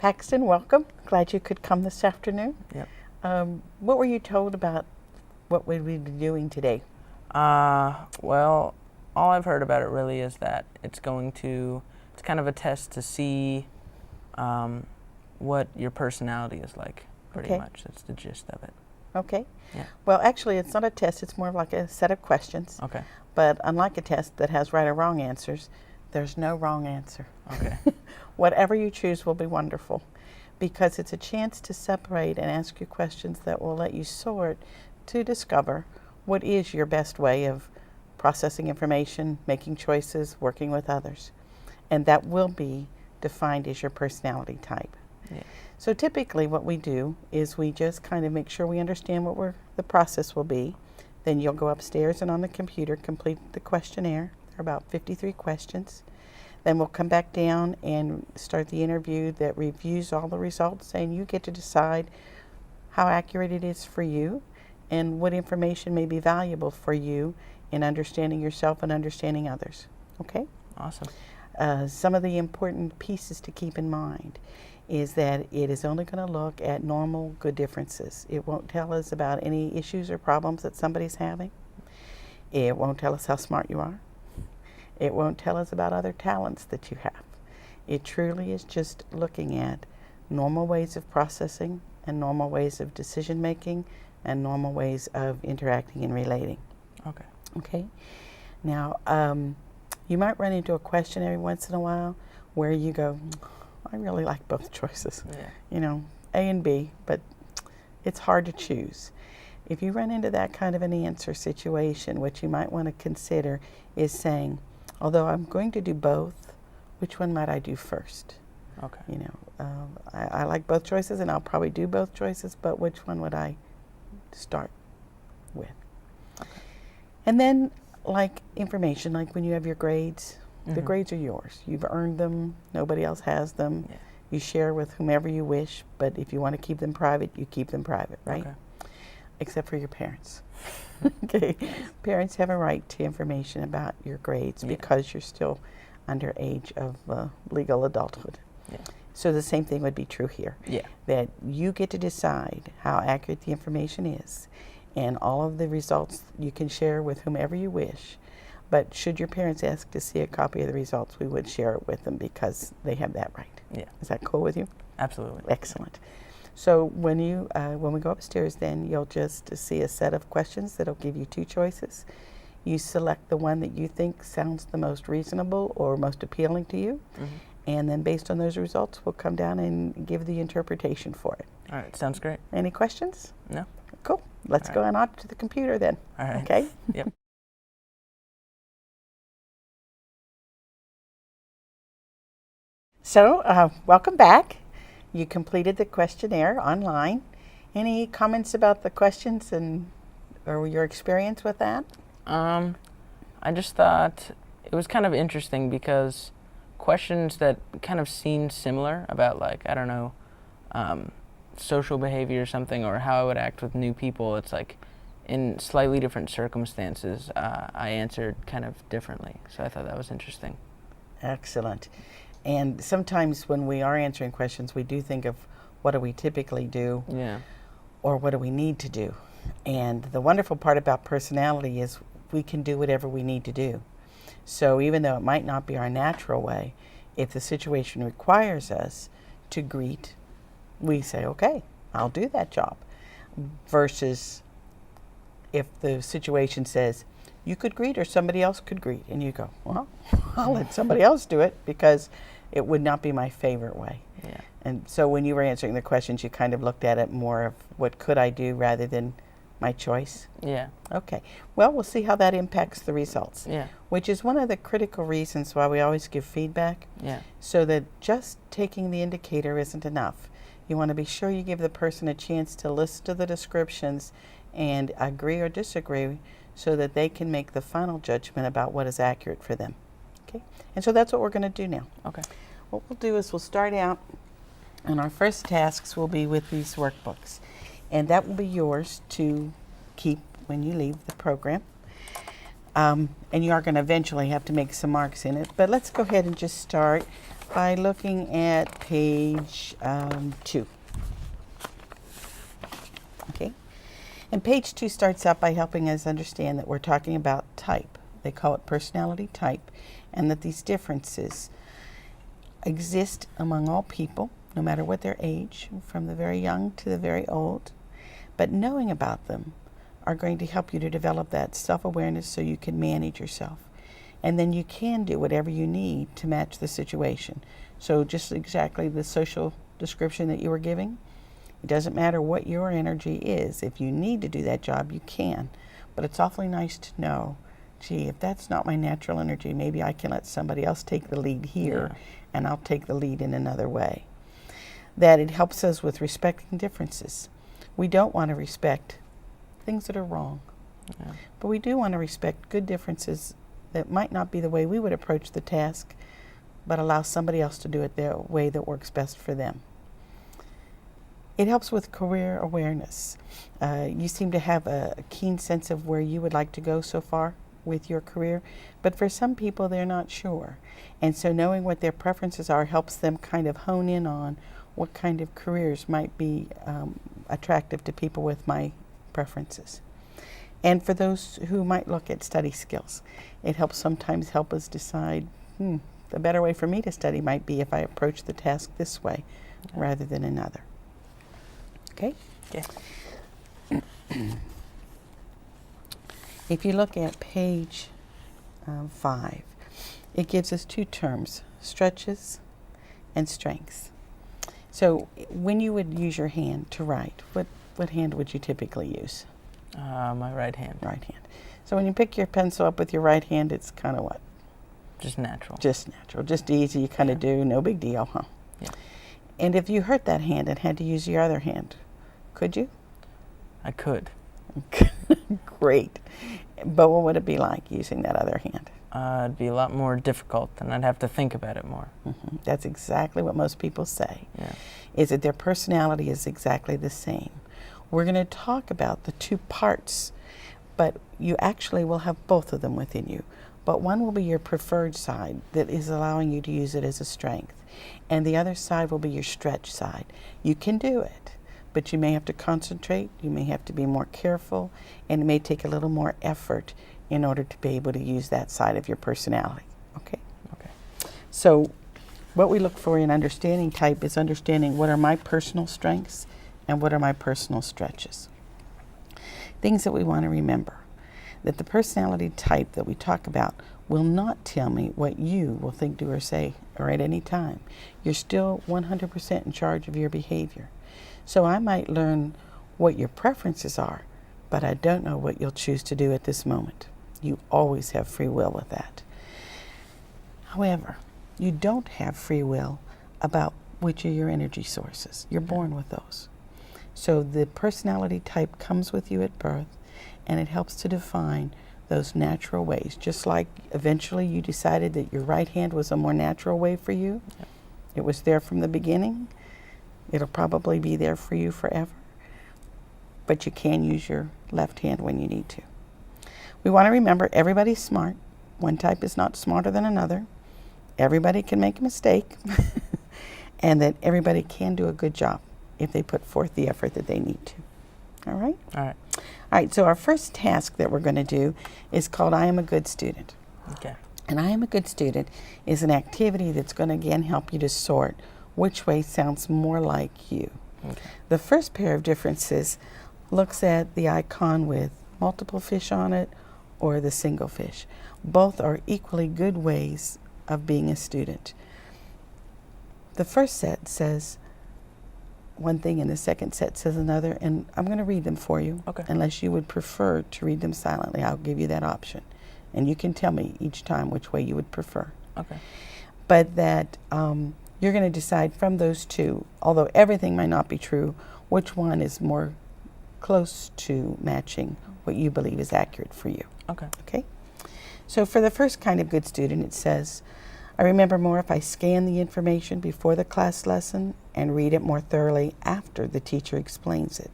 Paxton, welcome. Glad you could come this afternoon. Yep. What were you told about what we'd be doing today? Well, all I've heard about it really is that it's kind of a test to see what your personality is like, pretty much. That's the gist of it. Okay. Yeah. Well, actually, it's not a test. It's more of like a set of questions. Okay. But unlike a test that has right or wrong answers, there's no wrong answer. Okay. Whatever you choose will be wonderful, because it's a chance to separate and ask you questions that will let you sort to discover what is your best way of processing information, making choices, working with others. And that will be defined as your personality type. Yeah. So typically what we do is we just kind of make sure we understand what the process will be. Then you'll go upstairs and on the computer complete the questionnaire. There are about 53 questions. Then we'll come back down and start the interview that reviews all the results, and you get to decide how accurate it is for you and what information may be valuable for you in understanding yourself and understanding others. Okay? Awesome. Some of the important pieces to keep in mind is that it is only going to look at normal good differences. It won't tell us about any issues or problems that somebody's having. It won't tell us how smart you are. It won't tell us about other talents that you have. It truly is just looking at normal ways of processing and normal ways of decision making and normal ways of interacting and relating. Okay. Okay? Now, you might run into a question every once in a while where you go, I really like both choices. Yeah. You know, A and B, but it's hard to choose. If you run into that kind of an answer situation, what you might want to consider is saying, although I'm going to do both, which one might I do first? Okay. You know, I like both choices and I'll probably do both choices, but which one would I start with? Okay. And then, like information, like when you have your grades, the Mhm. grades are yours. You've earned them. Nobody else has them. Yeah. You share with whomever you wish, but if you want to keep them private, you keep them private, right? Okay. Except for your parents. Okay. Parents have a right to information about your grades because you're still under age of legal adulthood. Yeah. So the same thing would be true here. Yeah. That you get to decide how accurate the information is, and all of the results you can share with whomever you wish. But should your parents ask to see a copy of the results, we would share it with them because they have that right. Yeah. Is that cool with you? Absolutely. Excellent. So when we go upstairs, then you'll just see a set of questions that'll give you two choices. You select the one that you think sounds the most reasonable or most appealing to you, and then based on those results, we'll come down and give the interpretation for it. All right. Sounds great. Any questions? No? Cool. Let's All go right. on out to the computer then. All right. Okay? Yep. So, welcome back. You completed the questionnaire online. Any comments about the questions or your experience with that? I just thought it was kind of interesting because questions that kind of seemed similar about, like, I don't know, social behavior or something, or how I would act with new people, it's like in slightly different circumstances, I answered kind of differently. So I thought that was interesting. Excellent. And sometimes when we are answering questions, we do think of what do we typically do Yeah. or what do we need to do. And the wonderful part about personality is we can do whatever we need to do. So even though it might not be our natural way, if the situation requires us to greet, we say, okay, I'll do that job. Versus if the situation says, you could greet or somebody else could greet, and you go, well, I'll let somebody else do it because it would not be my favorite way. Yeah. And so when you were answering the questions, you kind of looked at it more of what could I do rather than my choice. Yeah. Okay. Well, we'll see how that impacts the results. Yeah. Which is one of the critical reasons why we always give feedback. Yeah. So that just taking the indicator isn't enough. You want to be sure you give the person a chance to listen to the descriptions and agree or disagree so that they can make the final judgment about what is accurate for them. Okay? And so that's what we're going to do now. Okay. What we'll do is we'll start out, and our first tasks will be with these workbooks. And that will be yours to keep when you leave the program. And you are going to eventually have to make some marks in it. But let's go ahead and just start by looking at page 2. Okay? And page 2 starts out by helping us understand that we're talking about type. They call it personality type, and that these differences exist among all people, no matter what their age, from the very young to the very old. But knowing about them are going to help you to develop that self-awareness so you can manage yourself. And then you can do whatever you need to match the situation. So just exactly the social description that you were giving, it doesn't matter what your energy is. If you need to do that job, you can. But it's awfully nice to know, gee, if that's not my natural energy, maybe I can let somebody else take the lead here, and I'll take the lead in another way. That it helps us with respecting differences. We don't want to respect things that are wrong, but we do want to respect good differences that might not be the way we would approach the task, but allow somebody else to do it their way that works best for them. It helps with career awareness. You seem to have a keen sense of where you would like to go so far with your career, but for some people they're not sure. And so knowing what their preferences are helps them kind of hone in on what kind of careers might be attractive to people with my preferences. And for those who might look at study skills, it helps sometimes help us decide, the better way for me to study might be if I approach the task this way rather than another. Okay? Yeah. If you look at page 5, it gives us 2 terms, stretches and strengths. So when you would use your hand to write, what hand would you typically use? My right hand. Right hand. So when you pick your pencil up with your right hand, it's kind of what? Just natural. Just natural. Just easy. You kind of do. No big deal, huh? Yeah. And if you hurt that hand and had to use your other hand, could you? I could. Great. But what would it be like using that other hand? It'd be a lot more difficult, and I'd have to think about it more. That's exactly what most people say. Yeah. Is that their personality is exactly the same. We're going to talk about the 2 parts, but you actually will have both of them within you. But one will be your preferred side that is allowing you to use it as a strength, and the other side will be your stretch side. You can do it, but you may have to concentrate, you may have to be more careful, and it may take a little more effort in order to be able to use that side of your personality. Okay? Okay. So what we look for in understanding type is understanding what are my personal strengths and what are my personal stretches. Things that we want to remember. That the personality type that we talk about will not tell me what you will think, do, or say, or at any time. You're still 100% in charge of your behavior. So I might learn what your preferences are, but I don't know what you'll choose to do at this moment. You always have free will with that. However, you don't have free will about which are your energy sources. You're born with those. So the personality type comes with you at birth, and it helps to define those natural ways. Just like eventually you decided that your right hand was a more natural way for you. Yep. It was there from the beginning. It'll probably be there for you forever. But you can use your left hand when you need to. We want to remember everybody's smart. One type is not smarter than another. Everybody can make a mistake. And that everybody can do a good job if they put forth the effort that they need to. All right? All right. All right, so our first task that we're going to do is called I Am a Good Student. Okay. And I Am a Good Student is an activity that's going to, again, help you to sort which way sounds more like you. Okay. The first pair of differences looks at the icon with multiple fish on it or the single fish. Both are equally good ways of being a student. The first set says one thing and the second set says another, and I'm going to read them for you. Okay. Unless you would prefer to read them silently, I'll give you that option. And you can tell me each time which way you would prefer. Okay. But that you're going to decide from those 2, although everything might not be true, which one is more close to matching what you believe is accurate for you. Okay. Okay? So for the first kind of good student, it says, I remember more if I scan the information before the class lesson and read it more thoroughly after the teacher explains it.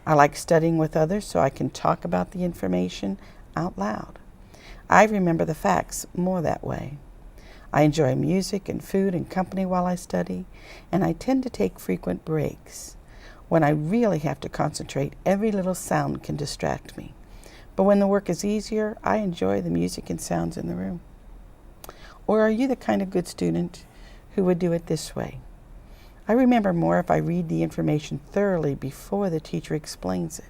I like studying with others so I can talk about the information out loud. I remember the facts more that way. I enjoy music and food and company while I study, and I tend to take frequent breaks. When I really have to concentrate, every little sound can distract me. But when the work is easier, I enjoy the music and sounds in the room. Or are you the kind of good student who would do it this way? I remember more if I read the information thoroughly before the teacher explains it.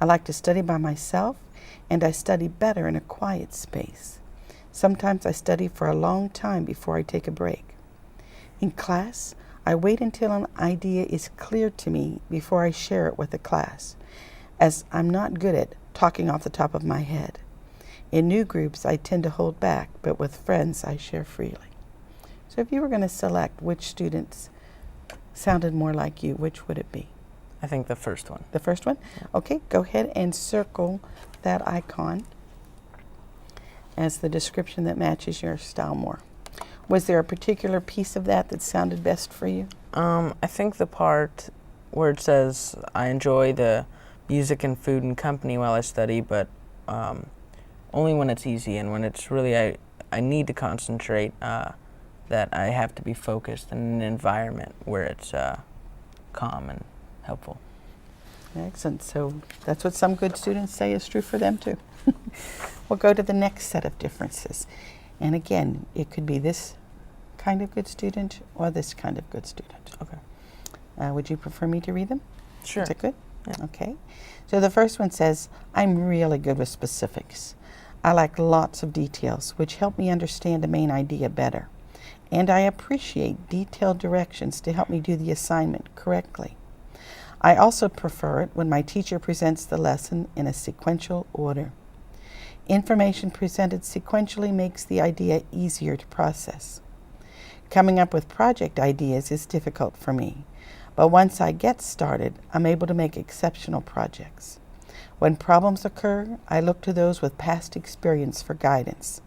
I like to study by myself, and I study better in a quiet space. Sometimes I study for a long time before I take a break. In class, I wait until an idea is clear to me before I share it with the class, as I'm not good at talking off the top of my head. In new groups, I tend to hold back, but with friends, I share freely. So if you were going to select which students sounded more like you, which would it be? I think the first one. The first one? Yeah. Okay, go ahead and circle that icon as the description that matches your style more. Was there a particular piece of that sounded best for you? I think the part where it says, I enjoy the music and food and company while I study, but only when it's easy, and when it's really, I need to concentrate, that I have to be focused in an environment where it's calm and helpful. Excellent. So that's what some good students say is true for them too. We'll go to the next set of differences. And again, it could be this kind of good student or this kind of good student. Okay. Would you prefer me to read them? Sure. Is that good? Yeah. Okay. So the first one says, I'm really good with specifics. I like lots of details, which help me understand a main idea better. And I appreciate detailed directions to help me do the assignment correctly. I also prefer it when my teacher presents the lesson in a sequential order. Information presented sequentially makes the idea easier to process. Coming up with project ideas is difficult for me, but once I get started, I'm able to make exceptional projects. When problems occur, I look to those with past experience for guidance.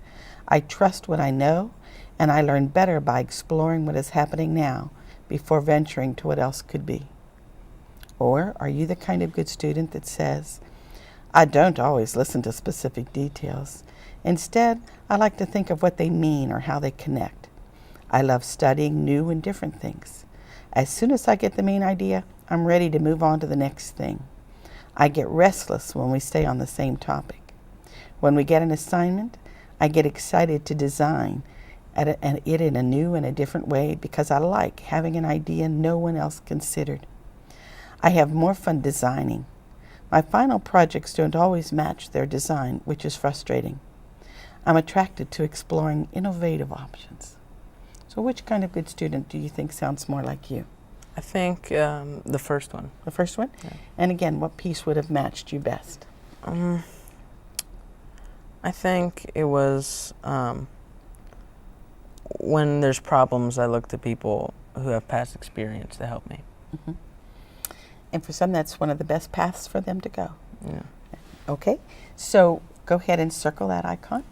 I trust what I know, and I learn better by exploring what is happening now before venturing to what else could be. Or are you the kind of good student that says, I don't always listen to specific details. Instead, I like to think of what they mean or how they connect. I love studying new and different things. As soon as I get the main idea, I'm ready to move on to the next thing. I get restless when we stay on the same topic. When we get an assignment, I get excited to design it in a new and a different way because I like having an idea no one else considered. I have more fun designing. My final projects don't always match their design, which is frustrating. I'm attracted to exploring innovative options. So which kind of good student do you think sounds more like you? I think the first one. The first one? Yeah. And again, what piece would have matched you best? I think it was when there's problems, I look to people who have past experience to help me. Mm-hmm. And for some, that's one of the best paths for them to go. Yeah. Okay, so go ahead and circle that icon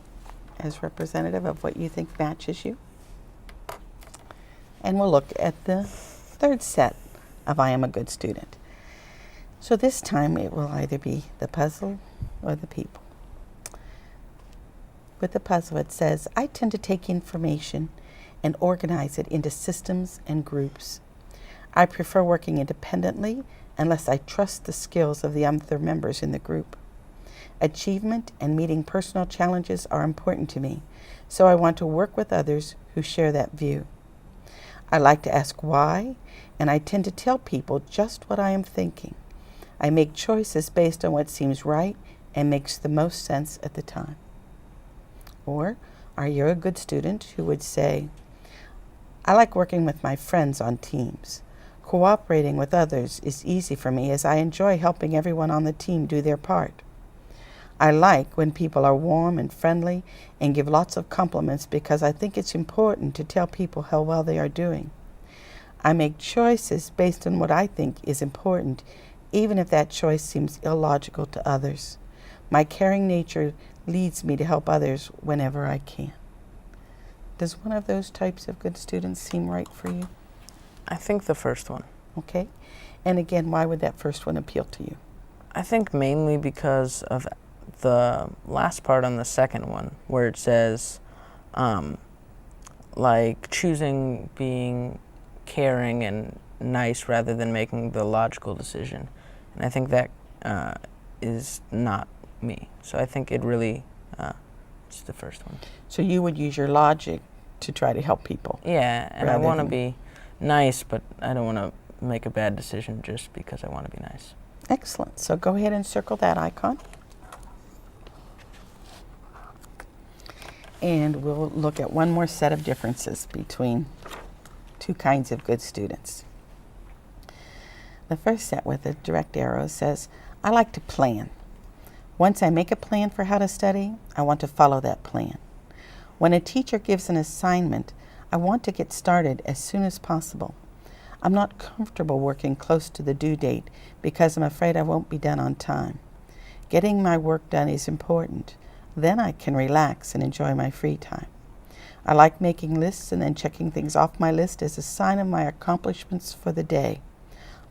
as representative of what you think matches you. And we'll look at the third set of I am a good student. So this time it will either be the puzzle or the people. With the puzzle, it says, I tend to take information and organize it into systems and groups. I prefer working independently unless I trust the skills of the other members in the group. Achievement and meeting personal challenges are important to me, so I want to work with others who share that view. I like to ask why, and I tend to tell people just what I am thinking. I make choices based on what seems right and makes the most sense at the time. Or, are you a good student who would say, I like working with my friends on teams. Cooperating with others is easy for me as I enjoy helping everyone on the team do their part. I like when people are warm and friendly and give lots of compliments because I think it's important to tell people how well they are doing. I make choices based on what I think is important, even if that choice seems illogical to others. My caring nature leads me to help others whenever I can. Does one of those types of good students seem right for you? I think the first one. Okay. And again, why would that first one appeal to you? I think mainly because of the last part on the second one, where it says, I like choosing being caring and nice rather than making the logical decision. And I think that is not me. So I think it really is the first one. So you would use your logic to try to help people. Yeah, and I rather want to than- be nice, but I don't want to make a bad decision just because I want to be nice. Excellent. So go ahead and circle that icon. And we'll look at one more set of differences between two kinds of good students. The first set with the direct arrow says, I like to plan. Once I make a plan for how to study, I want to follow that plan. When a teacher gives an assignment, I want to get started as soon as possible. I'm not comfortable working close to the due date because I'm afraid I won't be done on time. Getting my work done is important. Then I can relax and enjoy my free time. I like making lists and then checking things off my list as a sign of my accomplishments for the day.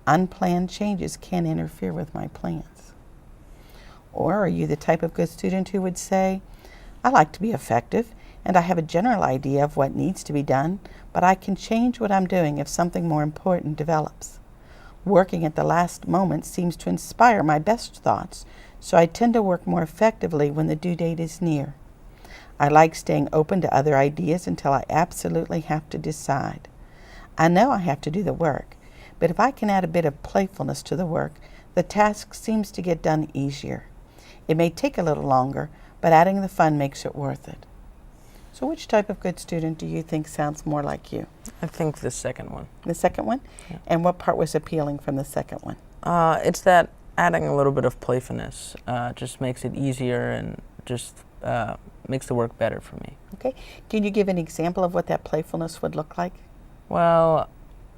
Unplanned changes can interfere with my plans. Or are you the type of good student who would say, I like to be effective and I have a general idea of what needs to be done, but I can change what I'm doing if something more important develops. Working at the last moment seems to inspire my best thoughts, so I tend to work more effectively when the due date is near. I like staying open to other ideas until I absolutely have to decide. I know I have to do the work, but if I can add a bit of playfulness to the work, the task seems to get done easier. It may take a little longer, but adding the fun makes it worth it. So which type of good student do you think sounds more like you? I think the second one. The second one? Yeah. And what part was appealing from the second one? It's that adding a little bit of playfulness just makes it easier and just makes the work better for me. Okay. Can you give an example of what that playfulness would look like? Well,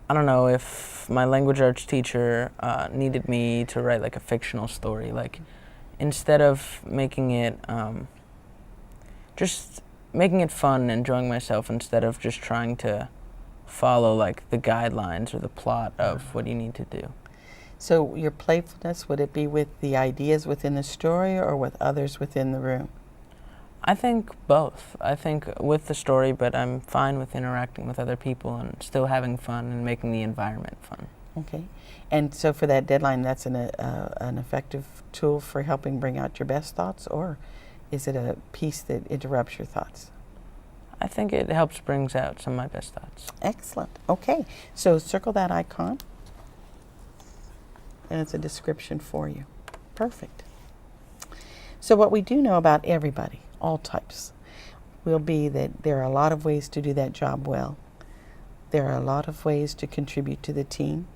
I don't know, if my language arts teacher needed me to write like a fictional story, like instead of making it just making it fun and enjoying myself instead of just trying to follow like the guidelines or the plot of what you need to do. So your playfulness, would it be with the ideas within the story or with others within the room? I think both. I think with the story, but I'm fine with interacting with other people and still having fun and making the environment fun. Okay. And so for that deadline, that's an effective tool for helping bring out your best thoughts, or is it a piece that interrupts your thoughts? I think it helps brings out some of my best thoughts. Excellent. Okay. So circle that icon, and it's a description for you. Perfect. So what we do know about everybody, all types, will be that there are a lot of ways to do that job well. There are a lot of ways to contribute to the team.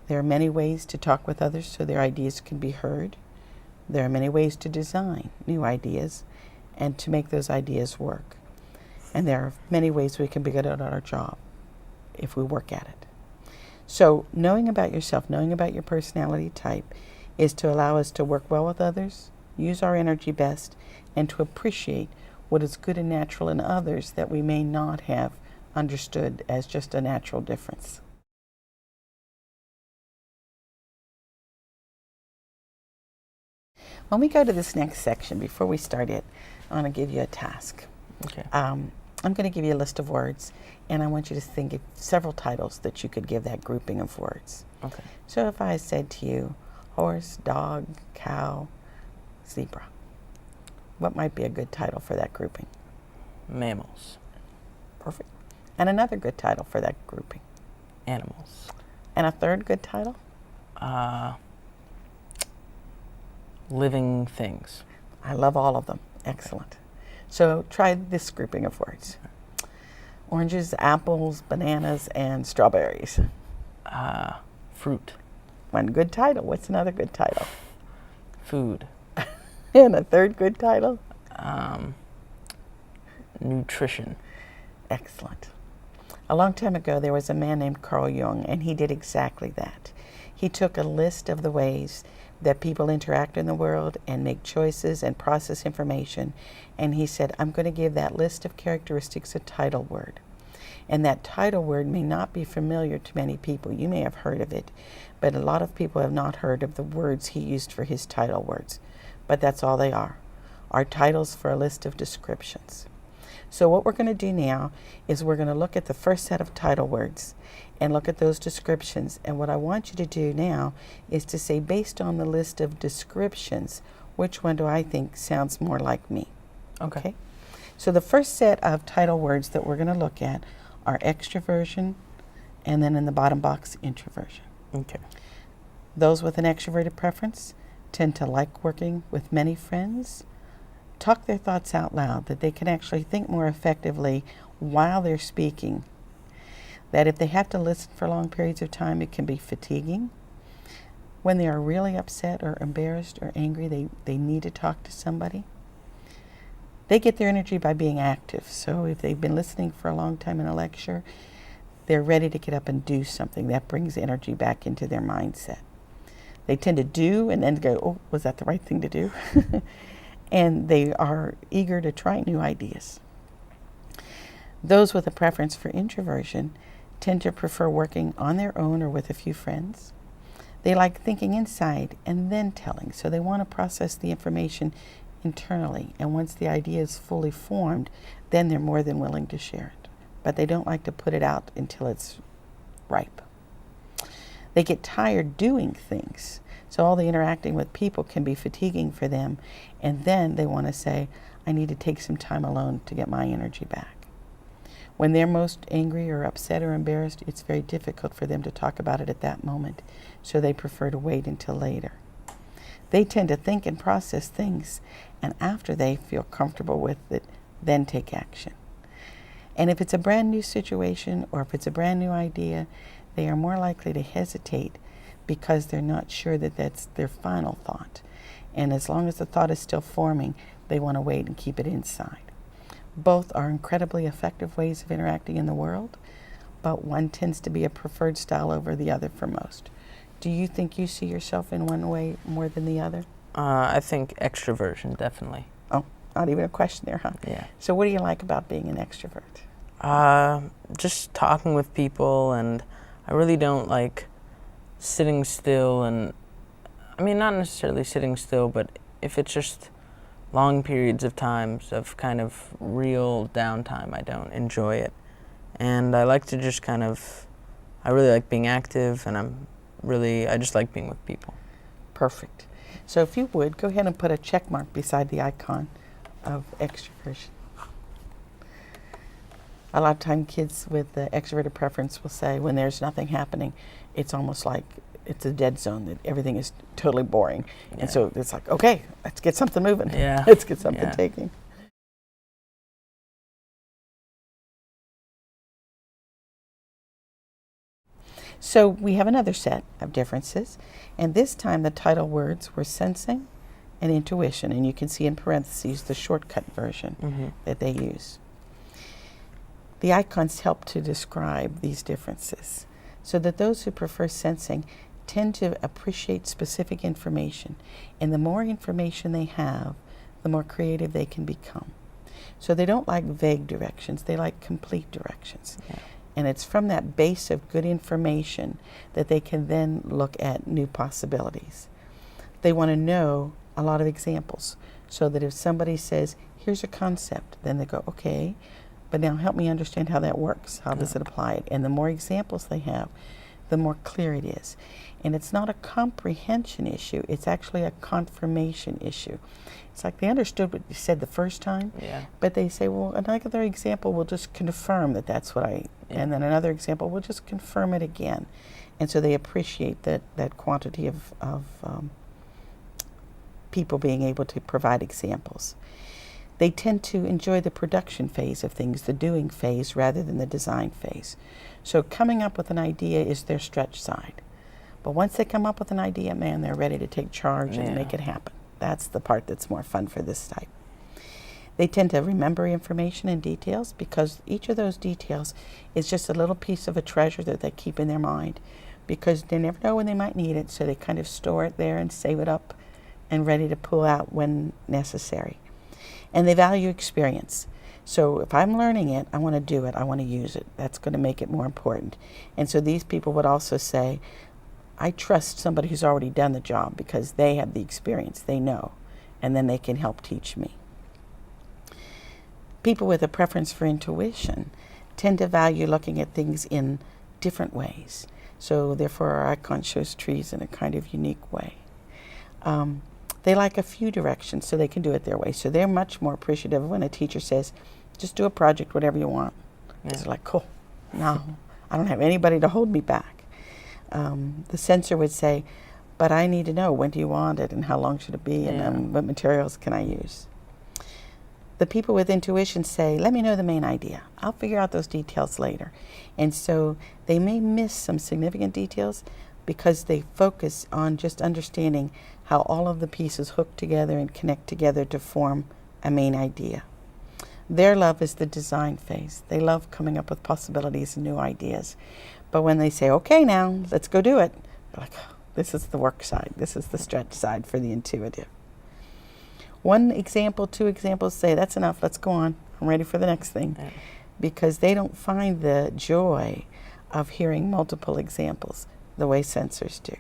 There are many ways to talk with others so their ideas can be heard. There are many ways to design new ideas and to make those ideas work. And there are many ways we can be good at our job if we work at it. So knowing about yourself, knowing about your personality type, is to allow us to work well with others, use our energy best, and to appreciate what is good and natural in others that we may not have understood as just a natural difference. When we go to this next section, before we start it, I want to give you a task. Okay. I'm going to give you a list of words, and I want you to think of several titles that you could give that grouping of words. Okay. So if I said to you, horse, dog, cow, zebra, what might be a good title for that grouping? Mammals. Perfect. And another good title for that grouping? Animals. And a third good title? Living things. I love all of them. Excellent. So try this grouping of words. Oranges, apples, bananas, and strawberries. Fruit. One good title. What's another good title? Food. And a third good title? Nutrition. Excellent. A long time ago, there was a man named Carl Jung, and he did exactly that. He took a list of the ways that people interact in the world and make choices and process information, and he said, I'm going to give that list of characteristics a title word. And that title word may not be familiar to many people. You may have heard of it, but a lot of people have not heard of the words he used for his title words. But that's all they are titles for a list of descriptions. So what we're going to do now is we're going to look at the first set of title words and look at those descriptions. And what I want you to do now is to say, based on the list of descriptions, which one do I think sounds more like me? Okay. So the first set of title words that we're going to look at are extroversion, and then in the bottom box, introversion. Okay. Those with an extroverted preference tend to like working with many friends, talk their thoughts out loud, that they can actually think more effectively while they're speaking, that if they have to listen for long periods of time, it can be fatiguing. When they are really upset or embarrassed or angry, they need to talk to somebody. They get their energy by being active. So if they've been listening for a long time in a lecture, they're ready to get up and do something. That brings energy back into their mindset. They tend to do and then go, oh, was that the right thing to do? And they are eager to try new ideas. Those with a preference for introversion tend to prefer working on their own or with a few friends. They like thinking inside and then telling, so they want to process the information internally, and once the idea is fully formed, then they're more than willing to share it. But they don't like to put it out until it's ripe. They get tired doing things, so all the interacting with people can be fatiguing for them, and then they want to say, I need to take some time alone to get my energy back. When they're most angry or upset or embarrassed, it's very difficult for them to talk about it at that moment, so they prefer to wait until later. They tend to think and process things, and after they feel comfortable with it, then take action. And if it's a brand new situation or if it's a brand new idea, they are more likely to hesitate because they're not sure that that's their final thought. And as long as the thought is still forming, they want to wait and keep it inside. Both are incredibly effective ways of interacting in the world, but one tends to be a preferred style over the other for most. Do you think you see yourself in one way more than the other? I think extroversion, definitely. Oh, not even a question there, huh? Yeah. So what do you like about being an extrovert? Just talking with people, and I really don't like sitting still, and I mean, not necessarily sitting still, but if it's just long periods of times of kind of real downtime, I don't enjoy it. And I like to just I really like being active, and I just like being with people. Perfect. So if you would, go ahead and put a check mark beside the icon of extroversion. A lot of time kids with the extroverted preference will say when there's nothing happening, it's almost like it's a dead zone, that everything is totally boring. Yeah. And so it's like, okay, let's get something moving. Yeah. Let's get something Yeah. taking. So we have another set of differences, and this time the title words were sensing and intuition, and you can see in parentheses the shortcut version that they use. The icons help to describe these differences, so that those who prefer sensing tend to appreciate specific information, and the more information they have, the more creative they can become. So they don't like vague directions, they like complete directions. Yeah. And it's from that base of good information that they can then look at new possibilities. They want to know a lot of examples, so that if somebody says, here's a concept, then they go, okay, but now help me understand how that works. How does it apply? And the more examples they have, the more clear it is. And it's not a comprehension issue, it's actually a confirmation issue. It's like they understood what you said the first time, but they say, well, another example will just confirm that that's what and then another example will just confirm it again. And so they appreciate that quantity of people being able to provide examples. They tend to enjoy the production phase of things, the doing phase, rather than the design phase. So coming up with an idea is their stretch side. But once they come up with an idea, man, they're ready to take charge and make it happen. That's the part that's more fun for this type. They tend to remember information and details because each of those details is just a little piece of a treasure that they keep in their mind, because they never know when they might need it, so they kind of store it there and save it up and ready to pull out when necessary. And they value experience. So if I'm learning it, I want to do it, I want to use it. That's going to make it more important. And so these people would also say, I trust somebody who's already done the job because they have the experience, they know, and then they can help teach me. People with a preference for intuition tend to value looking at things in different ways. So therefore our icon shows trees in a kind of unique way. They like a few directions so they can do it their way. So they're much more appreciative when a teacher says, just do a project, whatever you want. Yeah. It's like, cool, no, I don't have anybody to hold me back. The censor would say, but I need to know, when do you want it and how long should it be, and what materials can I use? The people with intuition say, let me know the main idea. I'll figure out those details later. And so they may miss some significant details because they focus on just understanding how all of the pieces hook together and connect together to form a main idea. Their love is the design phase. They love coming up with possibilities and new ideas. But when they say, okay, now, let's go do it, they're like, oh, this is the work side. This is the stretch side for the intuitive. One example, two examples, say, that's enough, let's go on. I'm ready for the next thing. Yeah. Because they don't find the joy of hearing multiple examples the way censors do.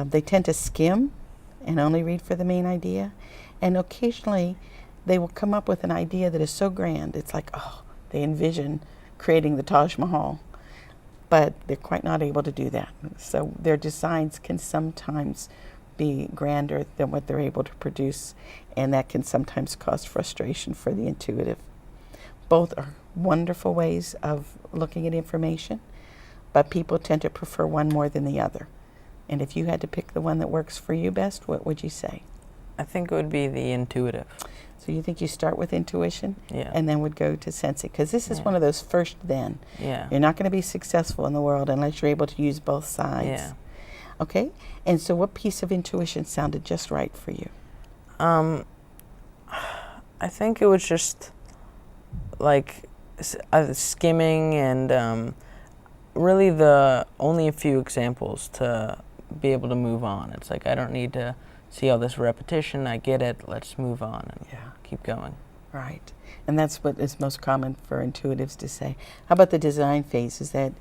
They tend to skim and only read for the main idea. And occasionally, they will come up with an idea that is so grand, it's like, oh, they envision creating the Taj Mahal. But they're quite not able to do that. So their designs can sometimes be grander than what they're able to produce, and that can sometimes cause frustration for the intuitive. Both are wonderful ways of looking at information, but people tend to prefer one more than the other. And if you had to pick the one that works for you best, what would you say? I think it would be the intuitive. So you think you start with intuition, yeah, and then would go to sensing? Because this is one of those first then. Yeah. You're not going to be successful in the world unless you're able to use both sides. Yeah. Okay? And so what piece of intuition sounded just right for you? I think it was just like skimming and really the only a few examples to be able to move on. It's like I don't need to see all this repetition. I get it. Let's move on and keep going. Right. And that's what is most common for intuitives to say. How about the design phase? Is that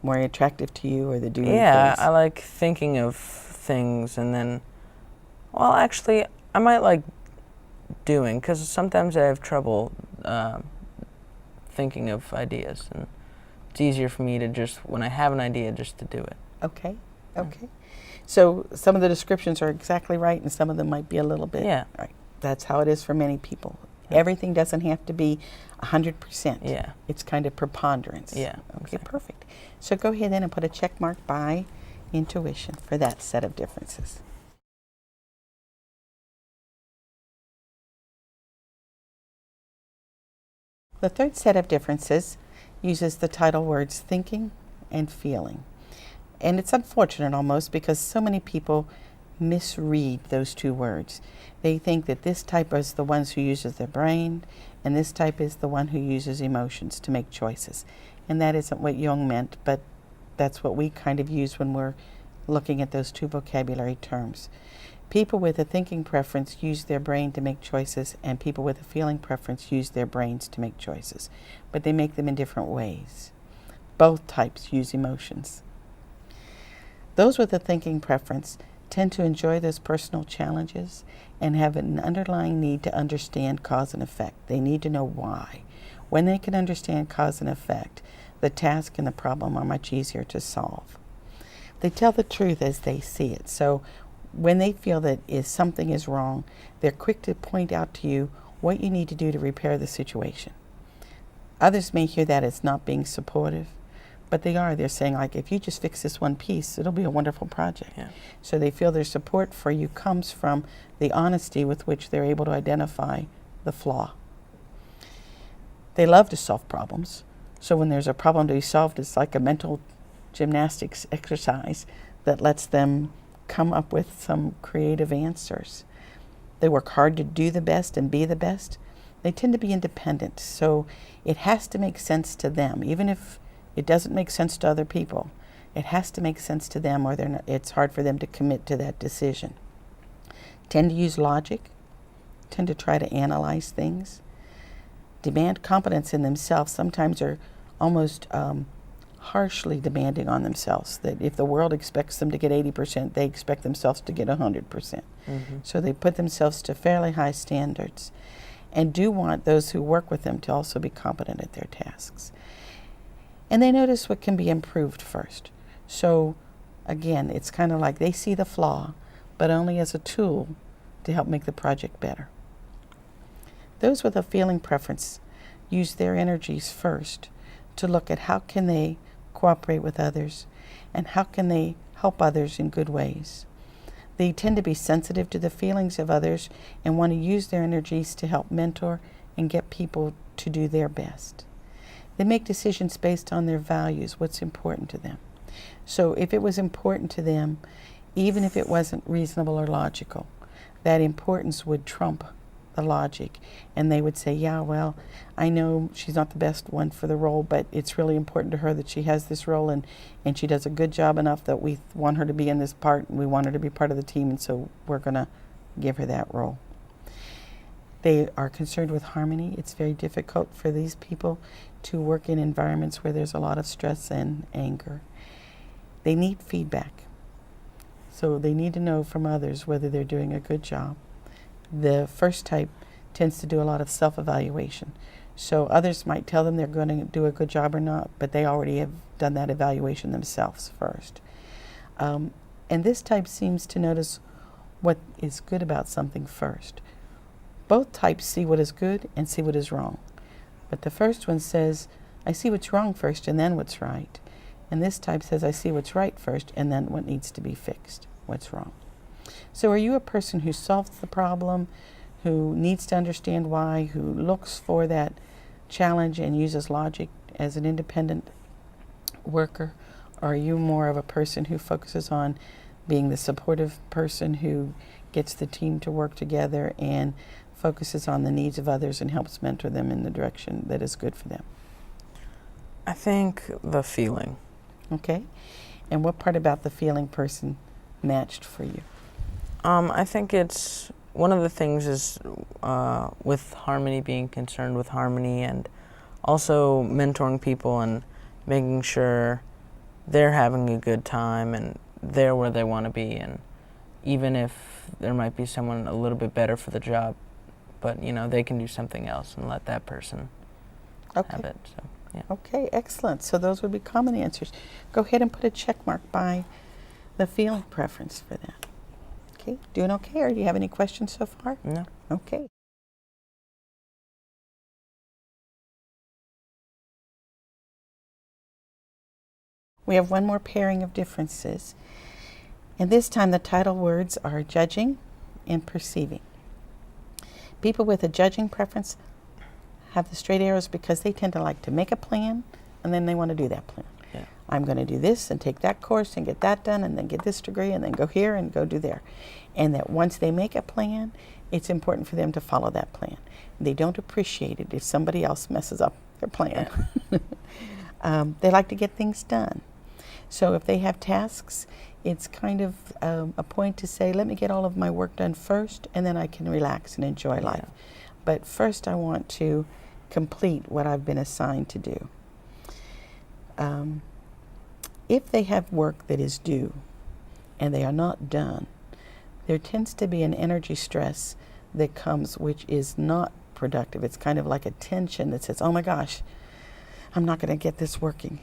more attractive to you, or the doing phase? Yeah, I like thinking of things, and then, well, actually, I might like doing, because sometimes I have trouble thinking of ideas, and it's easier for me to just, when I have an idea, just to do it. Okay, okay. So some of the descriptions are exactly right, and some of them might be a little bit. Yeah. Right. That's how it is for many people. Yeah. Everything doesn't have to be 100%. Yeah. It's kind of preponderance. Yeah. Okay, exactly. Perfect. So go ahead then and put a check mark by intuition for that set of differences. The third set of differences uses the title words thinking and feeling. And it's unfortunate almost because so many people misread those two words. They think that this type is the ones who uses their brain, and this type is the one who uses emotions to make choices. And that isn't what Jung meant, but that's what we kind of use when we're looking at those two vocabulary terms. People with a thinking preference use their brain to make choices, and people with a feeling preference use their brains to make choices. But they make them in different ways. Both types use emotions. Those with a thinking preference tend to enjoy those personal challenges and have an underlying need to understand cause and effect. They need to know why. When they can understand cause and effect, the task and the problem are much easier to solve. They tell the truth as they see it. So when they feel that something is wrong, they're quick to point out to you what you need to do to repair the situation. Others may hear that as not being supportive, but they are. They're saying, like, if you just fix this one piece, it'll be a wonderful project. Yeah. So they feel their support for you comes from the honesty with which they're able to identify the flaw. They love to solve problems. So when there's a problem to be solved, it's like a mental gymnastics exercise that lets them come up with some creative answers. They work hard to do the best and be the best. They tend to be independent, so it has to make sense to them, even if it doesn't make sense to other people. It has to make sense to them, or it's hard for them to commit to that decision. Tend to use logic, tend to try to analyze things, demand competence in themselves, sometimes are almost harshly demanding on themselves, that if the world expects them to get 80%, they expect themselves to get 100%. Mm-hmm. So they put themselves to fairly high standards. and do want those who work with them to also be competent at their tasks. And they notice what can be improved first. So again, it's kind of like they see the flaw, but only as a tool to help make the project better. Those with a feeling preference use their energies first to look at how can they cooperate with others and how can they help others in good ways. They tend to be sensitive to the feelings of others and want to use their energies to help mentor and get people to do their best. They make decisions based on their values, what's important to them. So if it was important to them, even if it wasn't reasonable or logical, that importance would trump the logic. And they would say, yeah, well, I know she's not the best one for the role, but it's really important to her that she has this role, and she does a good job enough that we want her to be in this part, and we want her to be part of the team, and so we're going to give her that role. They are concerned with harmony. It's very difficult for these people to work in environments where there's a lot of stress and anger. They need feedback. So they need to know from others whether they're doing a good job. The first type tends to do a lot of self-evaluation. So others might tell them they're going to do a good job or not, but they already have done that evaluation themselves first. And this type seems to notice what is good about something first. Both types see what is good and see what is wrong. But the first one says, I see what's wrong first and then what's right. And this type says, I see what's right first and then what needs to be fixed, what's wrong. So are you a person who solves the problem, who needs to understand why, who looks for that challenge and uses logic as an independent worker? Or are you more of a person who focuses on being the supportive person who gets the team to work together and focuses on the needs of others and helps mentor them in the direction that is good for them? I think the feeling. Okay. And what part about the feeling person matched for you? I think it's one of the things is with harmony, being concerned with harmony, and also mentoring people and making sure they're having a good time and they're where they want to be, and even if there might be someone a little bit better for the job, but they can do something else and let that person have it. So yeah. Okay, excellent. So those would be common answers. Go ahead and put a check mark by the feeling preference for that. Okay, doing okay, or do you have any questions so far? No. Okay. We have one more pairing of differences, and this time the title words are judging and perceiving. People with a judging preference have the straight arrows because they tend to like to make a plan and then they want to do that plan. Yeah. I'm going to do this and take that course and get that done and then get this degree and then go here and go do there. And that once they make a plan, it's important for them to follow that plan. They don't appreciate it if somebody else messes up their plan. Yeah. They like to get things done. So if they have tasks, it's kind of a point to say, let me get all of my work done first and then I can relax and enjoy life. But first I want to complete what I've been assigned to do. If they have work that is due and they are not done, there tends to be an energy stress that comes which is not productive. It's kind of like a tension that says, oh my gosh, I'm not going to get this working.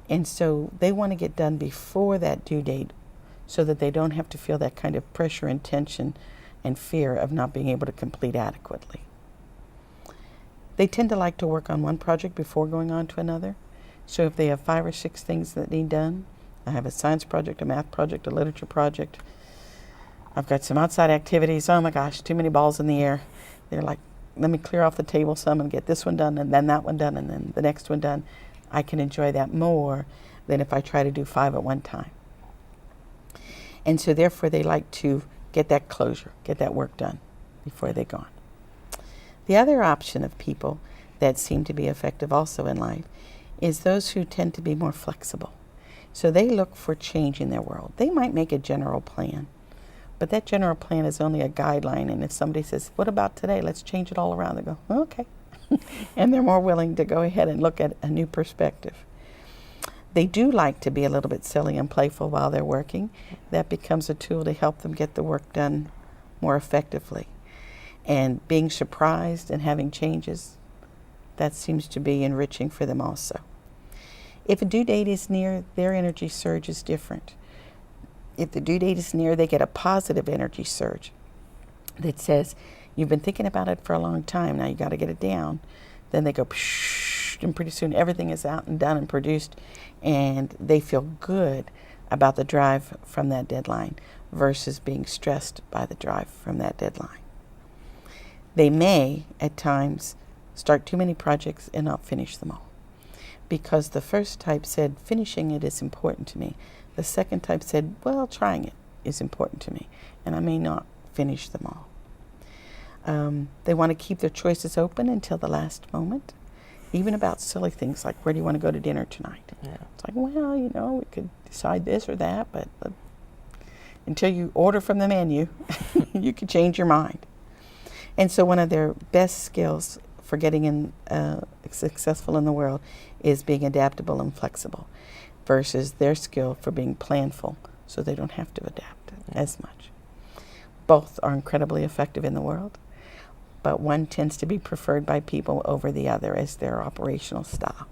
And so they want to get done before that due date so that they don't have to feel that kind of pressure and tension and fear of not being able to complete adequately. They tend to like to work on one project before going on to another. So if they have 5 or 6 things that need done, I have a science project, a math project, a literature project, I've got some outside activities, oh my gosh, too many balls in the air. They're like, let me clear off the table some and get this one done and then that one done and then the next one done. I can enjoy that more than if I try to do 5 at one time. And so therefore they like to get that closure, get that work done before they go on. The other option of people that seem to be effective also in life is those who tend to be more flexible. So they look for change in their world. They might make a general plan, but that general plan is only a guideline, and if somebody says, what about today? Let's change it all around. They go, okay. And they're more willing to go ahead and look at a new perspective. They do like to be a little bit silly and playful while they're working. That becomes a tool to help them get the work done more effectively. and being surprised and having changes, that seems to be enriching for them also. If a due date is near, their energy surge is different. If the due date is near, they get a positive energy surge that says, you've been thinking about it for a long time, now you got to get it down. Then they go, psh, and pretty soon everything is out and done and produced, and they feel good about the drive from that deadline versus being stressed by the drive from that deadline. They may, at times, start too many projects and not finish them all. Because the first type said, finishing it is important to me. The second type said, well, trying it is important to me, and I may not finish them all. They want to keep their choices open until the last moment, even about silly things like, where do you want to go to dinner tonight? Yeah. It's like, well, we could decide this or that, but until you order from the menu, you could change your mind. And so one of their best skills for getting successful in the world is being adaptable and flexible versus their skill for being planful, so they don't have to adapt as much. Both are incredibly effective in the world, but one tends to be preferred by people over the other as their operational style.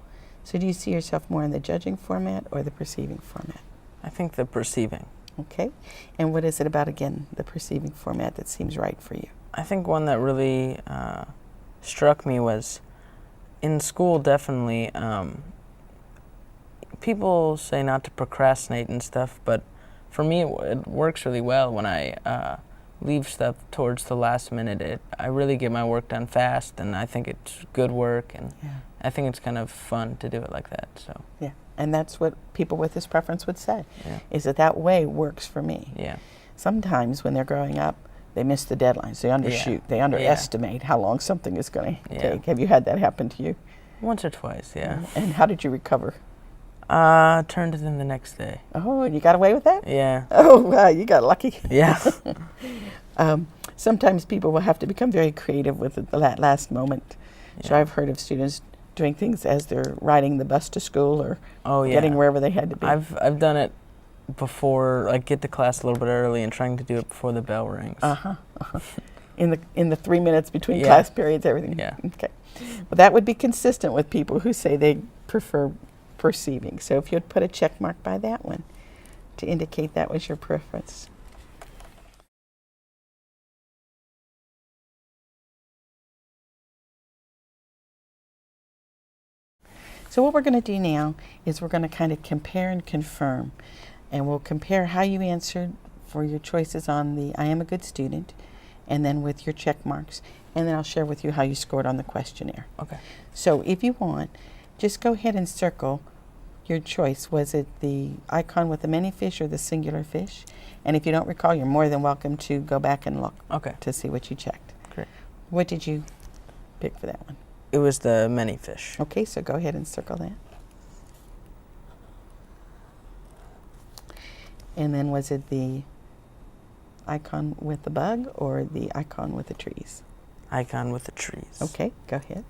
So do you see yourself more in the judging format or the perceiving format? I think the perceiving. Okay. And what is it about, again, the perceiving format that seems right for you? I think one that really struck me was, in school, definitely, people say not to procrastinate and stuff, but for me it works really well when I leave stuff towards the last minute. I really get my work done fast, and I think it's good work, and I think it's kind of fun to do it like that. So yeah, and that's what people with this preference would say, yeah. is that way works for me. Yeah. Sometimes when they're growing up, they miss the deadlines. They undershoot. They underestimate how long something is going to take. Have you had that happen to you? Once or twice, yeah. And how did you recover? Turned it in the next day. Oh, and you got away with that? Yeah. Oh, wow, you got lucky. Yeah. Sometimes people will have to become very creative with the last moment. Yeah. So I've heard of students doing things as they're riding the bus to school or getting wherever they had to be. I've done it before, like get to class a little bit early and trying to do it before the bell rings. In the 3 minutes between class periods, everything. Yeah. Okay. Well, that would be consistent with people who say they prefer perceiving. So if you'd put a check mark by that one to indicate that was your preference. So what we're going to do now is we're going to kind of compare and confirm. And we'll compare how you answered for your choices on the I am a good student, and then with your check marks. And then I'll share with you how you scored on the questionnaire. Okay. So if you want, just go ahead and circle your choice. Was it the icon with the many fish or the singular fish? And if you don't recall, you're more than welcome to go back and look to see what you checked. Great. What did you pick for that one? It was the many fish. Okay, so go ahead and circle that. And then was it the icon with the bug or the icon with the trees? Icon with the trees. Okay, go ahead.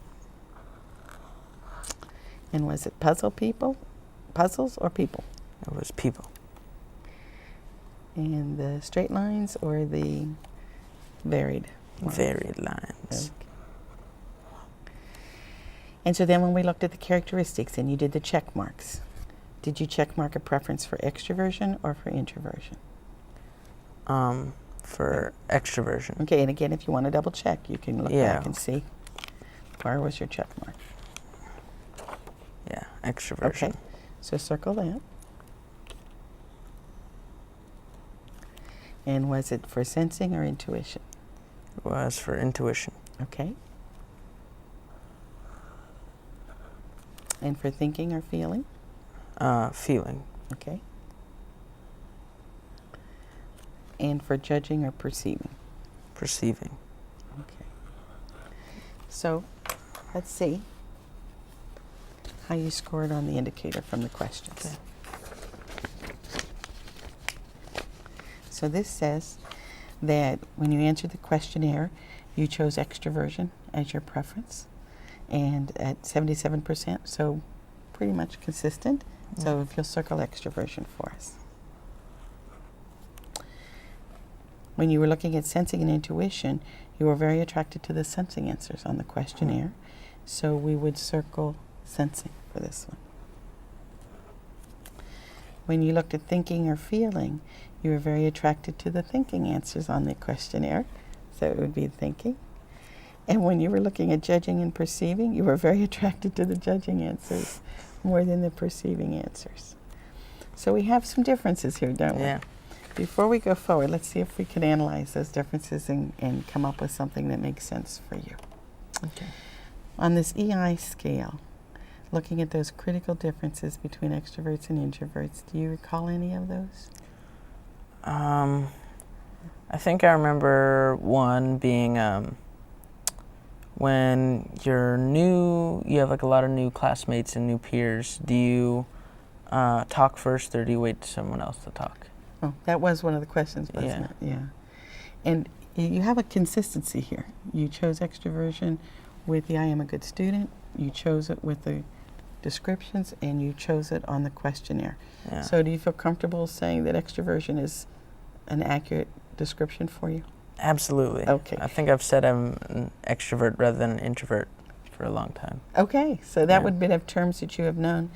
And was it puzzles or people? It was people. And the straight lines or the varied lines? Varied lines. Okay. And so then when we looked at the characteristics and you did the check marks, did you check mark a preference for extroversion or for introversion? For extroversion. Okay, and again, if you want to double check, you can look back and see where was your check mark. Yeah, extroversion. Okay, so circle that. And was it for sensing or intuition? It was for intuition. Okay. And for thinking or feeling? Feeling. Okay. And for judging or perceiving? Perceiving. Okay. So, let's see how you scored on the indicator from the questions. Okay. So this says that when you answered the questionnaire, you chose extroversion as your preference, and at 77%, so pretty much consistent. Yeah. So if you'll circle extroversion for us. When you were looking at sensing and intuition, you were very attracted to the sensing answers on the questionnaire. So we would circle sensing for this one. When you looked at thinking or feeling, you were very attracted to the thinking answers on the questionnaire. So it would be thinking. And when you were looking at judging and perceiving, you were very attracted to the judging answers more than the perceiving answers. So we have some differences here, don't we? Yeah. Before we go forward, let's see if we can analyze those differences and come up with something that makes sense for you. Okay. On this EI scale, looking at those critical differences between extroverts and introverts, do you recall any of those? I think I remember one being when you're new, you have like a lot of new classmates and new peers. Do you talk first, or do you wait for someone else to talk? Oh, that was one of the questions, wasn't it? Yeah. And you have a consistency here. You chose extroversion with the I am a good student. You chose it with the descriptions, and you chose it on the questionnaire. Yeah. So do you feel comfortable saying that extroversion is an accurate description for you? Absolutely. Okay. I think I've said I'm an extrovert rather than an introvert for a long time. Okay, so that Yeah. would be of terms that you have known.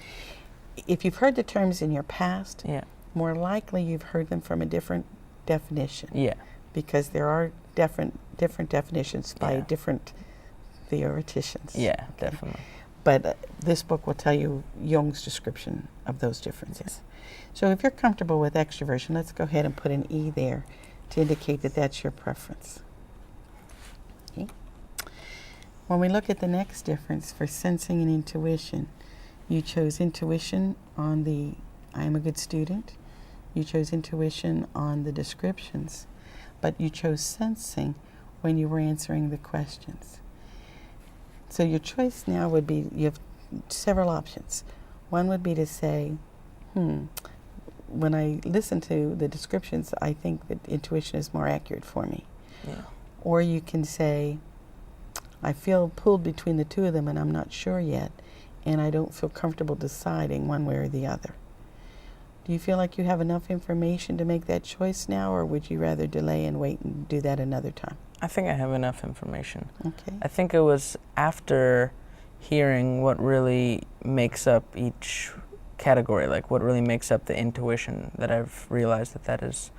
If you've heard the terms in your past, Yeah. more likely you've heard them from a different definition. Yeah. Because there are different definitions by Yeah. different theoreticians. Yeah, definitely. But this book will tell you Jung's description of those differences. So if you're comfortable with extroversion, let's go ahead and put an E there to indicate that that's your preference. Okay. When we look at the next difference for sensing and intuition, you chose intuition on the I am a good student. You chose intuition on the descriptions, but you chose sensing when you were answering the questions. So your choice now would be, you have several options. One would be to say, when I listen to the descriptions, I think that intuition is more accurate for me. Yeah. Or you can say, I feel pulled between the two of them and I'm not sure yet, and I don't feel comfortable deciding one way or the other. Do you feel like you have enough information to make that choice now, or would you rather delay and wait and do that another time? I think I have enough information. Okay. I think it was after hearing what really makes up each category, like what really makes up the intuition, that I've realized that that is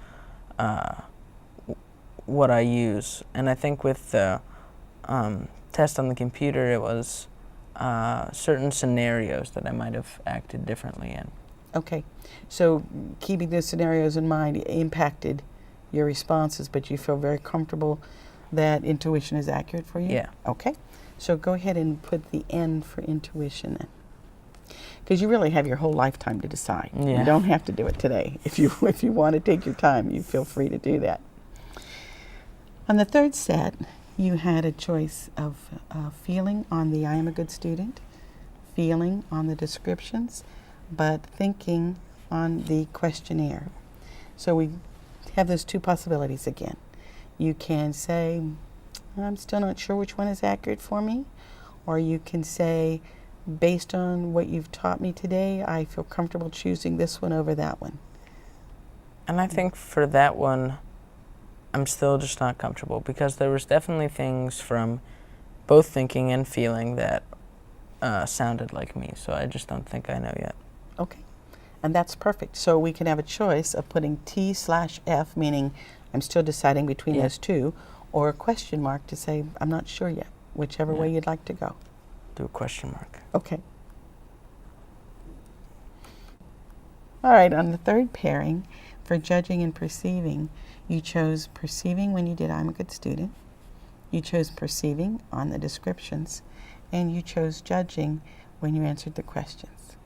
what I use. And I think with the test on the computer, it was certain scenarios that I might have acted differently in. Okay. So keeping those scenarios in mind impacted your responses, but you feel very comfortable that intuition is accurate for you? Yeah. Okay. So go ahead and put the N for intuition then. Because you really have your whole lifetime to decide. Yeah. You don't have to do it today. If you want to take your time, you feel free to do that. On the third set, you had a choice of feeling on the I am a good student, feeling on the descriptions, but thinking on the questionnaire. So we have those two possibilities again. You can say, I'm still not sure which one is accurate for me, or you can say, based on what you've taught me today, I feel comfortable choosing this one over that one. And I think for that one, I'm still just not comfortable, because there was definitely things from both thinking and feeling that sounded like me, so I just don't think I know yet. Okay, and that's perfect. So we can have a choice of putting T/F, meaning I'm still deciding between those two, or a question mark to say I'm not sure yet, whichever way you'd like to go. Do a question mark. Okay. All right, on the third pairing, for judging and perceiving, you chose perceiving when you did I'm a good student, you chose perceiving on the descriptions, and you chose judging when you answered the questions.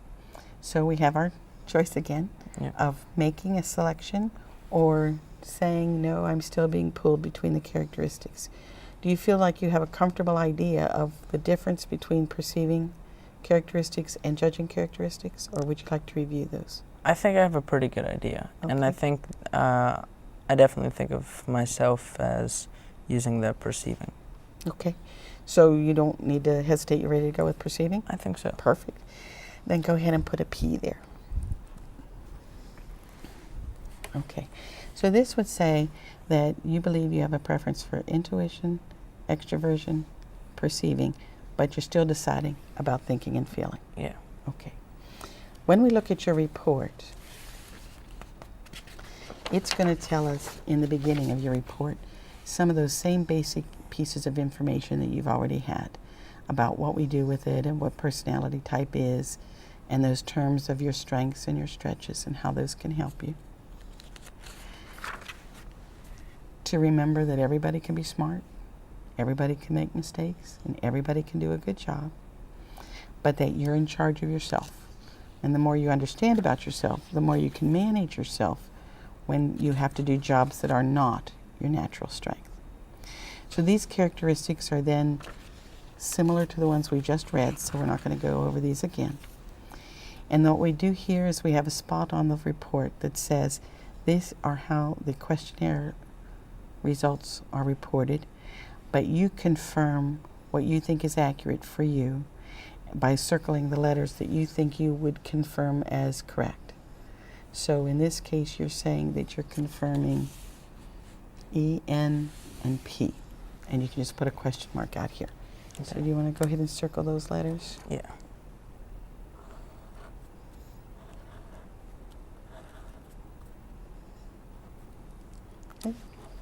So we have our choice again of making a selection or saying, no, I'm still being pulled between the characteristics. Do you feel like you have a comfortable idea of the difference between perceiving characteristics and judging characteristics, or would you like to review those? I think I have a pretty good idea, and I Okay. think I definitely think of myself as using the perceiving. Okay, so you don't need to hesitate, you're ready to go with perceiving? I think so. Perfect. Then go ahead and put a P there. Okay. So this would say that you believe you have a preference for intuition, extroversion, perceiving, but you're still deciding about thinking and feeling. Yeah. Okay. When we look at your report, it's going to tell us in the beginning of your report some of those same basic pieces of information that you've already had about what we do with it and what personality type is, and those terms of your strengths and your stretches and how those can help you. To remember that everybody can be smart, everybody can make mistakes, and everybody can do a good job, but that you're in charge of yourself. And the more you understand about yourself, the more you can manage yourself when you have to do jobs that are not your natural strength. So these characteristics are then similar to the ones we just read, so we're not going to go over these again. And what we do here is we have a spot on the report that says these are how the questionnaire results are reported, but you confirm what you think is accurate for you by circling the letters that you think you would confirm as correct. So in this case, you're saying that you're confirming E, N, and P. And you can just put a question mark out here. Okay. So do you want to go ahead and circle those letters? Yeah. Okay.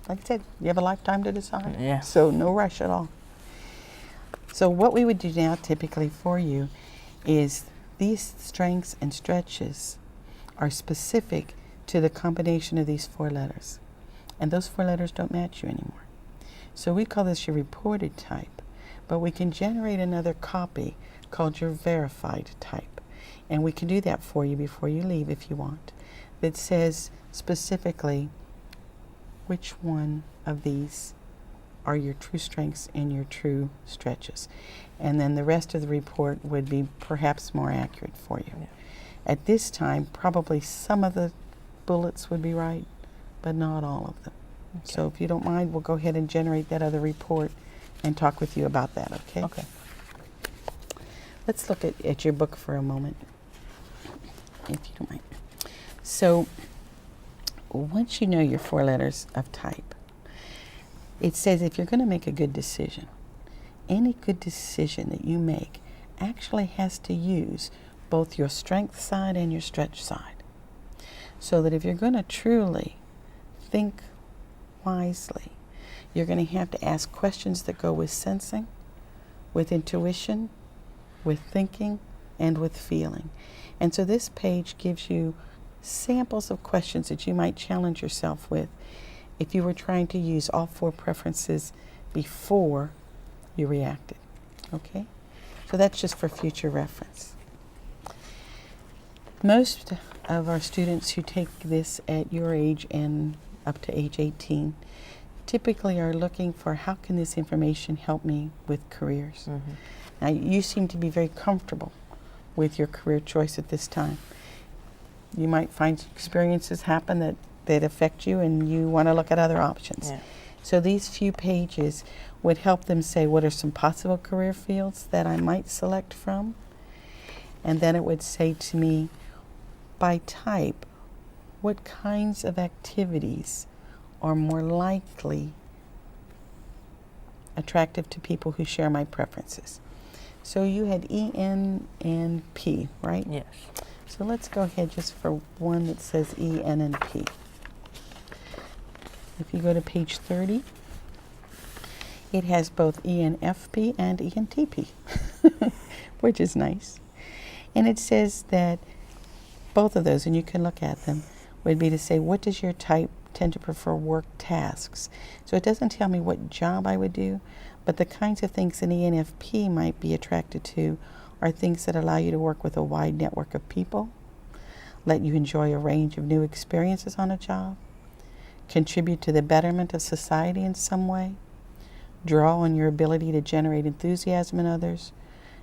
Like I said, you have a lifetime to decide. Yeah. So no rush at all. So what we would do now typically for you is these strengths and stretches are specific to the combination of these 4 letters. And those 4 letters don't match you anymore. So we call this your reported type, but we can generate another copy called your verified type. And we can do that for you before you leave if you want. That says specifically which one of these are your true strengths and your true stretches. And then the rest of the report would be perhaps more accurate for you. Yeah. At this time, probably some of the bullets would be right, but not all of them. Okay. So if you don't mind, we'll go ahead and generate that other report and talk with you about that, okay? Okay. Let's look at your book for a moment, if you don't mind. So once you know your 4 letters of type, it says if you're going to make a good decision, any good decision that you make actually has to use both your strength side and your stretch side. So that if you're going to truly think wisely, you're going to have to ask questions that go with sensing, with intuition, with thinking, and with feeling. And so this page gives you samples of questions that you might challenge yourself with if you were trying to use all 4 preferences before you reacted. Okay? So that's just for future reference. Most of our students who take this at your age and up to age 18 typically are looking for how can this information help me with careers. Mm-hmm. Now you seem to be very comfortable with your career choice at this time. You might find experiences happen that affect you and you want to look at other options. Yeah. So these few pages would help them say what are some possible career fields that I might select from, and then it would say to me by type what kinds of activities are more likely attractive to people who share my preferences. So you had E, N, and P, right? Yes. So let's go ahead just for one that says E, N, and P. If you go to page 30, it has both ENFP and ENTP, which is nice. And it says that both of those, and you can look at them, would be to say, what does your type tend to prefer work tasks? So it doesn't tell me what job I would do, but the kinds of things an ENFP might be attracted to are things that allow you to work with a wide network of people, let you enjoy a range of new experiences on a job, contribute to the betterment of society in some way, draw on your ability to generate enthusiasm in others,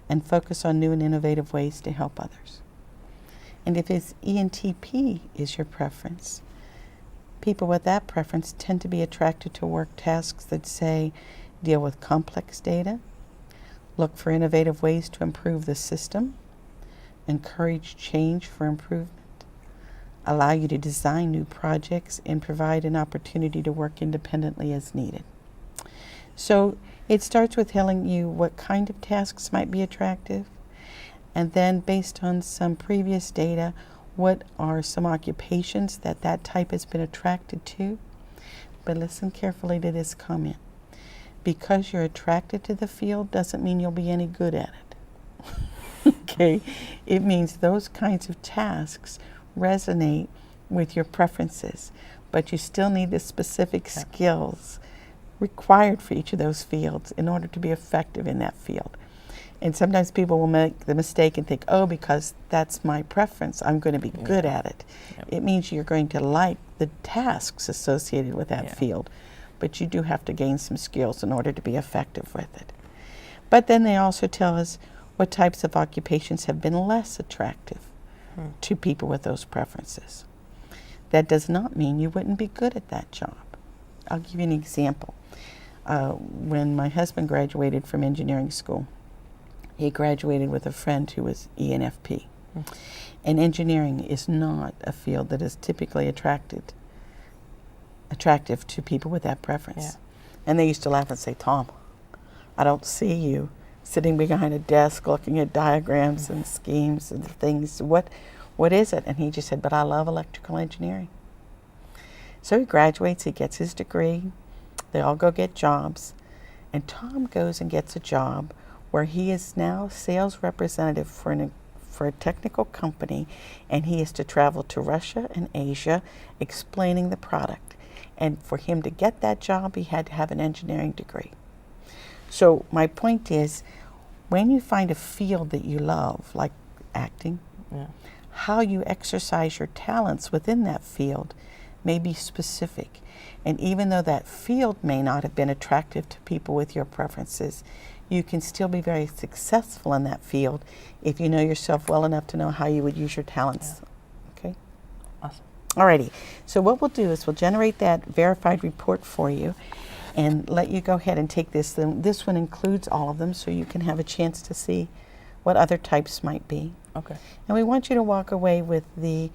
and focus on new and innovative ways to help others. And if it's ENTP is your preference, people with that preference tend to be attracted to work tasks that say deal with complex data, look for innovative ways to improve the system, encourage change for improvement, allow you to design new projects, and provide an opportunity to work independently as needed. So it starts with telling you what kind of tasks might be attractive, and then based on some previous data, what are some occupations that that type has been attracted to. But listen carefully to this comment. Because you're attracted to the field doesn't mean you'll be any good at it. Okay? It means those kinds of tasks resonate with your preferences, but you still need the specific skills required for each of those fields in order to be effective in that field. And sometimes people will make the mistake and think, oh, because that's my preference, I'm going to be good at it. Yep. It means you're going to like the tasks associated with that field, but you do have to gain some skills in order to be effective with it. But then they also tell us what types of occupations have been less attractive to people with those preferences. That does not mean you wouldn't be good at that job. I'll give you an example. When my husband graduated from engineering school, he graduated with a friend who was ENFP. And engineering is not a field that is typically attractive to people with that preference. Yeah. And they used to laugh and say, Tom, I don't see you sitting behind a desk looking at diagrams and schemes and things. What is it? And he just said, but I love electrical engineering. So he graduates, he gets his degree, they all go get jobs, and Tom goes and gets a job where he is now sales representative for a technical company, and he is to travel to Russia and Asia explaining the product. And for him to get that job, he had to have an engineering degree. So my point is, when you find a field that you love, like acting, how you exercise your talents within that field may be specific. And even though that field may not have been attractive to people with your preferences, you can still be very successful in that field if you know yourself well enough to know how you would use your talents. Okay? Awesome. Alrighty. So what we'll do is we'll generate that verified report for you and let you go ahead and take this. This one includes all of them, so you can have a chance to see what other types might be. Okay. And we want you to walk away with the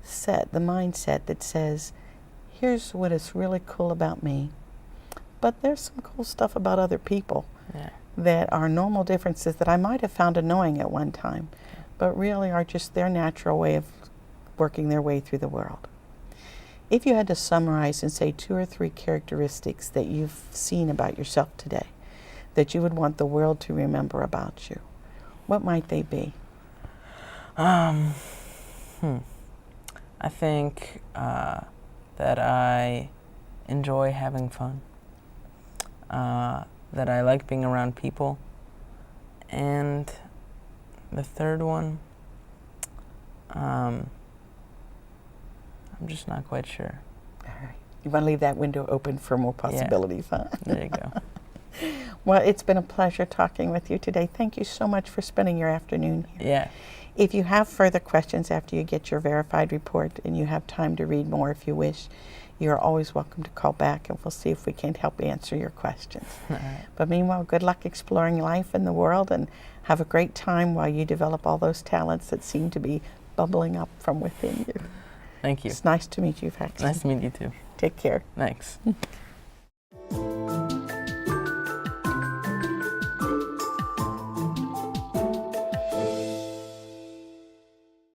mindset that says, here's what is really cool about me, but there's some cool stuff about other people that are normal differences that I might have found annoying at one time, but really are just their natural way of working their way through the world. If you had to summarize and say 2 or 3 characteristics that you've seen about yourself today that you would want the world to remember about you, what might they be? I think that I enjoy having fun, that I like being around people, and the third one, I'm just not quite sure. All right. You want to leave that window open for more possibilities, huh? There you go. Well, it's been a pleasure talking with you today. Thank you so much for spending your afternoon here. Yeah. If you have further questions after you get your verified report and you have time to read more if you wish, you're always welcome to call back and we'll see if we can't help answer your questions. All right. But meanwhile, good luck exploring life and the world, and have a great time while you develop all those talents that seem to be bubbling up from within you. Thank you. It's nice to meet you, Paxton. Nice to meet you too. Take care. Thanks.